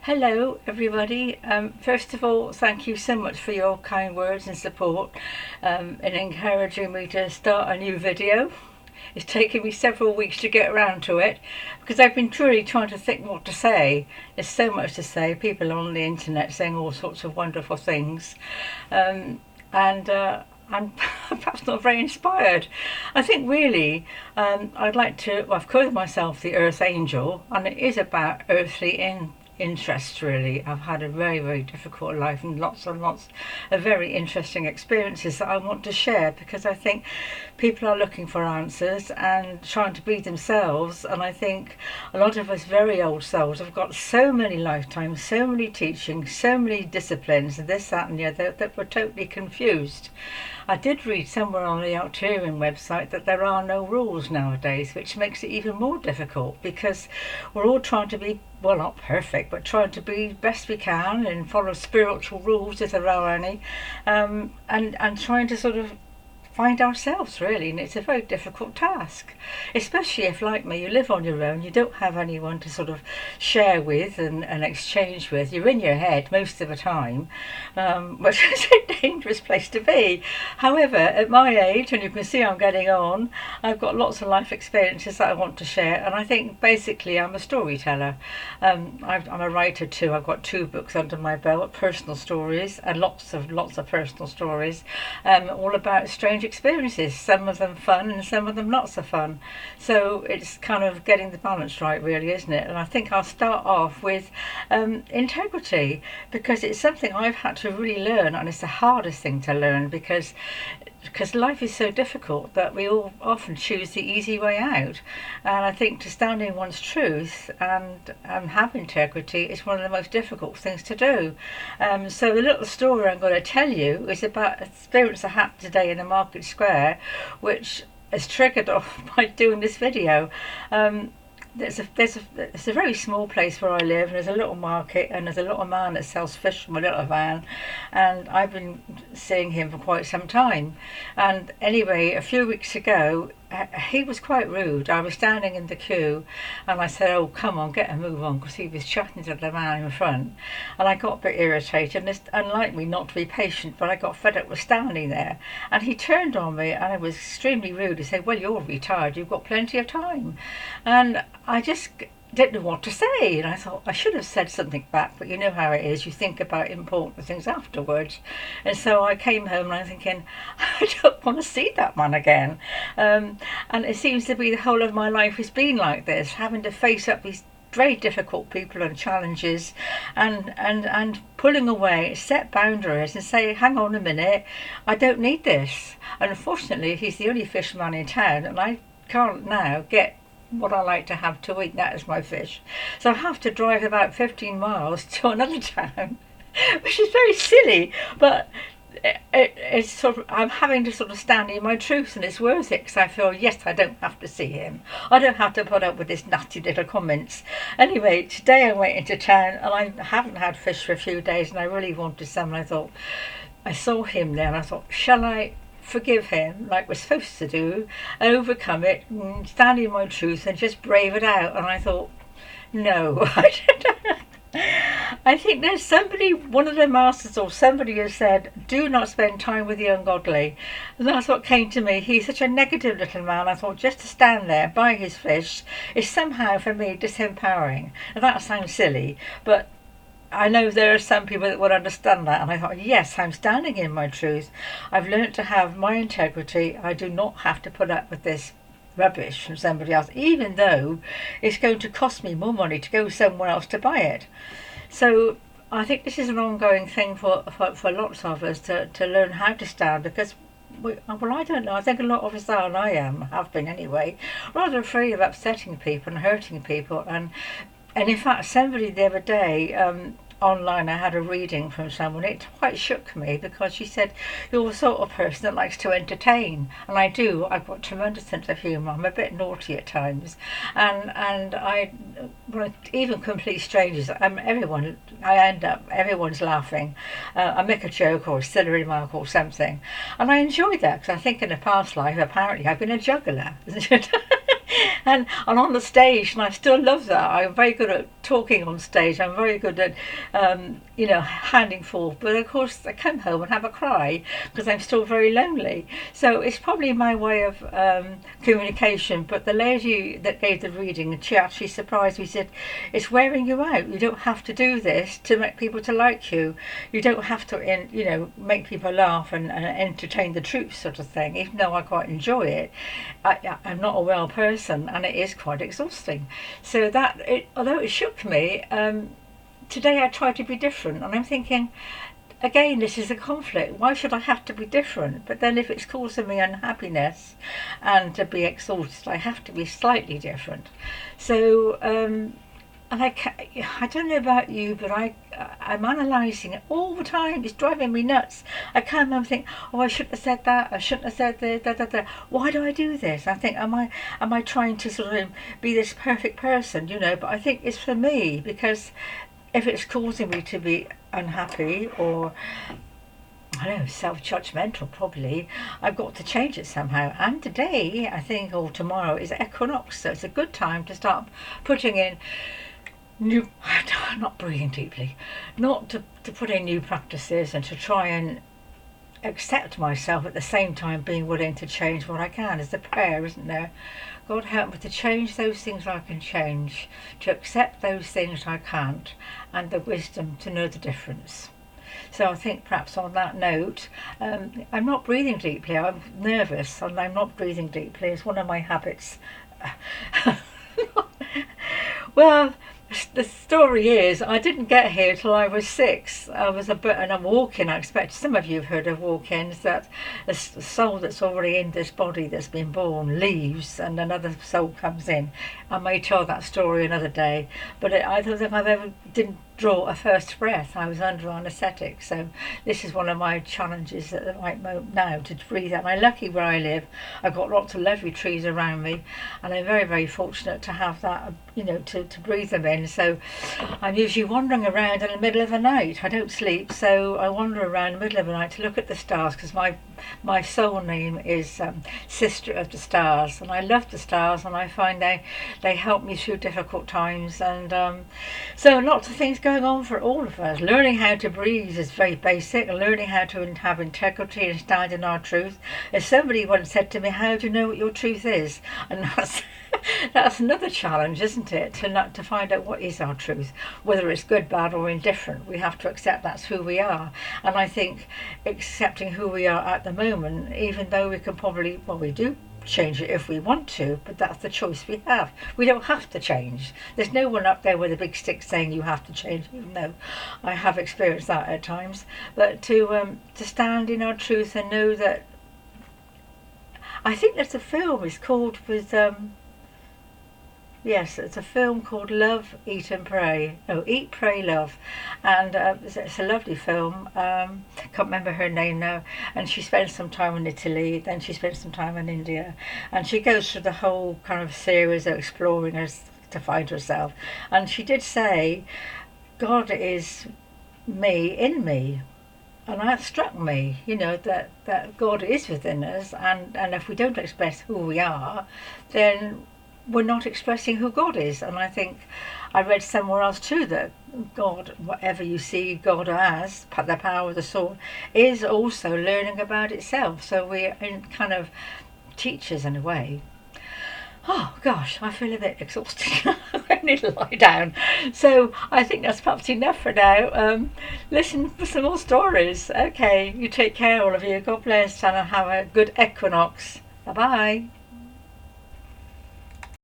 Hello, everybody. First of all, thank you so much for your kind words and support in encouraging me to start a new video. It's taken me several weeks to get around to it because I've been truly trying to think what to say. There's so much to say. People on the internet saying all sorts of wonderful things. And I'm perhaps not very inspired. I think really I'd like to, well, I've called myself the Earth Angel, and it is about earthly interests really. I've had a very, very difficult life and lots of very interesting experiences that I want to share because I think people are looking for answers and trying to be themselves, and I think a lot of us very old souls have got so many lifetimes, so many teachings, so many disciplines and this, that and the other that we're totally confused. I did read somewhere on the Alterian website that there are no rules nowadays, which makes it even more difficult because we're all trying to be, well, not perfect, but trying to be best we can and follow spiritual rules if there are any, and trying to sort of find ourselves really, and it's a very difficult task, especially if, like me, you live on your own, you don't have anyone to sort of share with and exchange with. You're in your head most of the time, which is a dangerous place to be. However, at my age, and you can see I'm getting on, I've got lots of life experiences that I want to share, and I think basically I'm a storyteller. I'm a writer too. I've got 2 books under my belt, personal stories, and lots of personal stories, all about strange experiences, some of them fun and some of them not so fun. So it's kind of getting the balance right really, isn't it? And I think I'll start off with integrity, because it's something I've had to really learn, and it's the hardest thing to learn because life is so difficult that we all often choose the easy way out. And I think to stand in one's truth and have integrity is one of the most difficult things to do. So the little story I'm going to tell you is about an experience I had today in the market square, which is triggered off by doing this video. It's a very small place where I live, and there's a little market, and there's a little man that sells fish from a little van, and I've been seeing him for quite some time. And anyway, a few weeks ago, he was quite rude. I was standing in the queue and I said, "Oh, come on, get a move on," because he was chatting to the man in front, and I got a bit irritated, and it's unlike me not to be patient, but I got fed up with standing there, and he turned on me and I was extremely rude. He said, "Well, you're retired, you've got plenty of time," and I just didn't know what to say, and I thought I should have said something back, but you know how it is, you think about important things afterwards. And so I came home and I'm thinking, I don't want to see that man again. And it seems to be the whole of my life has been like this, having to face up these very difficult people and challenges, and pulling away, set boundaries and say, hang on a minute, I don't need this. And unfortunately he's the only fisherman in town, and I can't now get what I like to have to eat, that is my fish. So I have to drive about 15 miles to another town, which is very silly, but it's sort of, I'm having to sort of stand in my truth, and it's worth it because I feel, yes, I don't have to see him. I don't have to put up with his nasty little comments. Anyway, today I went into town and I haven't had fish for a few days, and I really wanted some, and I thought, I saw him there and I thought, shall I forgive him like we're supposed to do, overcome it, and stand in my truth and just brave it out? And I thought, no. I think there's somebody, one of the masters or somebody has said, do not spend time with the ungodly. And that's what came to me. He's such a negative little man. I thought just to stand there by his fish is somehow for me disempowering. And that sounds silly, but I know there are some people that would understand that, and I thought, yes, I'm standing in my truth. I've learnt to have my integrity. I do not have to put up with this rubbish from somebody else, even though it's going to cost me more money to go somewhere else to buy it. So I think this is an ongoing thing for lots of us to learn how to stand, because well, I don't know, I think a lot of us are, and I have been anyway, rather afraid of upsetting people and hurting people. And in fact, somebody the other day, online, I had a reading from someone. It quite shook me because she said, you're the sort of person that likes to entertain. And I do. I've got tremendous sense of humour. I'm a bit naughty at times. And I, well, even complete strangers, everyone's laughing. I make a joke or a silly remark or something. And I enjoy that because I think in a past life, apparently, I've been a juggler. and on the stage, and I still love that. I'm very good at talking on stage. I'm very good at handing forth. But of course, I come home and have a cry because I'm still very lonely. So it's probably my way of communication. But the lady that gave the reading, she actually surprised me. Said, "It's wearing you out. You don't have to do this to make people to like you. You don't have to, make people laugh and entertain the troops, sort of thing. Even though I quite enjoy it, I'm not a well person, and it is quite exhausting. So although it shook me, today I try to be different, and I'm thinking, again, this is a conflict. Why should I have to be different? But then if it's causing me unhappiness and to be exhausted, I have to be slightly different. So, and I don't know about you, but I'm analysing it all the time. It's driving me nuts. I come home and think, oh, I shouldn't have said that. I shouldn't have said that. Why do I do this? I think, am I trying to sort of be this perfect person, But I think it's for me, because if it's causing me to be unhappy or, I don't know, self-judgmental, probably, I've got to change it somehow. And today, I think, or tomorrow, is equinox, so it's a good time to start putting in not breathing deeply, not to put in new practices, and to try and accept myself at the same time being willing to change what I can. Is the prayer, isn't there? God help me to change those things I can change, to accept those things I can't, and the wisdom to know the difference. So I think perhaps on that note, I'm not breathing deeply. I'm nervous and I'm not breathing deeply. It's one of my habits. Well, the story is, I didn't get here till I was 6. And I'm walking. I expect some of you have heard of walk-ins, that the soul that's already in this body that's been born leaves and another soul comes in. I may tell that story another day, but I don't think didn't draw a first breath. I was under anaesthetic, so this is one of my challenges at the right moment now, to breathe out. I'm lucky where I live. I've got lots of lovely trees around me, and I'm very, very fortunate to have that, to breathe them in. So I'm usually wandering around in the middle of the night. I don't sleep, so I wander around in the middle of the night to look at the stars, because my soul name is Sister of the Stars, and I love the stars, and I find they help me through difficult times. And so lots of things going on for all of us. Learning how to breathe is very basic, and learning how to have integrity and stand in our truth. As somebody once said to me, how do you know what your truth is? And that's another challenge, isn't it? To find out what is our truth, whether it's good, bad or indifferent. We have to accept that's who we are. And I think accepting who we are at the moment, even though we can probably, we do change it if we want to, but that's the choice we have. We don't have to change. There's no one up there with a big stick saying you have to change, even though I have experienced that at times. But to stand in our truth and know that, I think there's a film is called with yes, it's a film called Love, Eat and Pray. No, Eat, Pray, Love. And it's a lovely film. Can't remember her name now. And she spends some time in Italy, then she spends some time in India. And she goes through the whole kind of series of exploring to find herself. And she did say, God is me in me. And that struck me, that God is within us. And if we don't express who we are, then we're not expressing who God is. And I think I read somewhere else too that God, whatever you see God as, the power of the soul, is also learning about itself. So we're kind of teachers in a way. Oh gosh, I feel a bit exhausted. I need to lie down. So I think that's perhaps enough for now. Listen for some more stories. Okay, you take care, all of you. God bless, and have a good equinox. Bye bye.